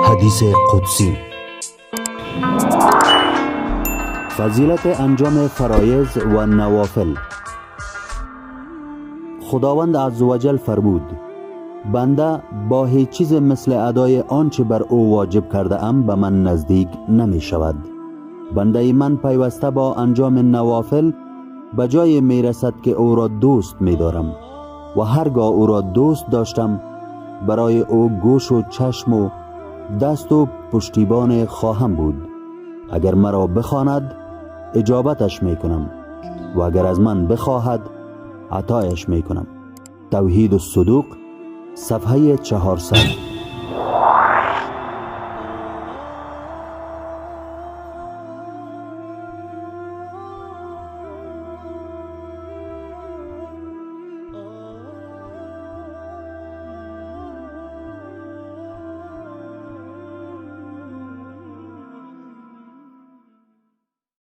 حدیث قدسی. فضیلت انجام فرایض و نوافل. خداوند عزوجل فرمود: بنده با هیچ چیز مثل ادای آنچه بر او واجب کرده ام به من نزدیک نمی شود. بنده من پیوسته با انجام نوافل به جای می رسد که او را دوست می دارم و هرگاه او را دوست داشتم برای او گوش و چشم و دست و پشتیبان خواهم بود. اگر مرا بخواند اجابتش می کنم و اگر از من بخواهد عطایش می کنم. توحید الصدوق، صفحه 400.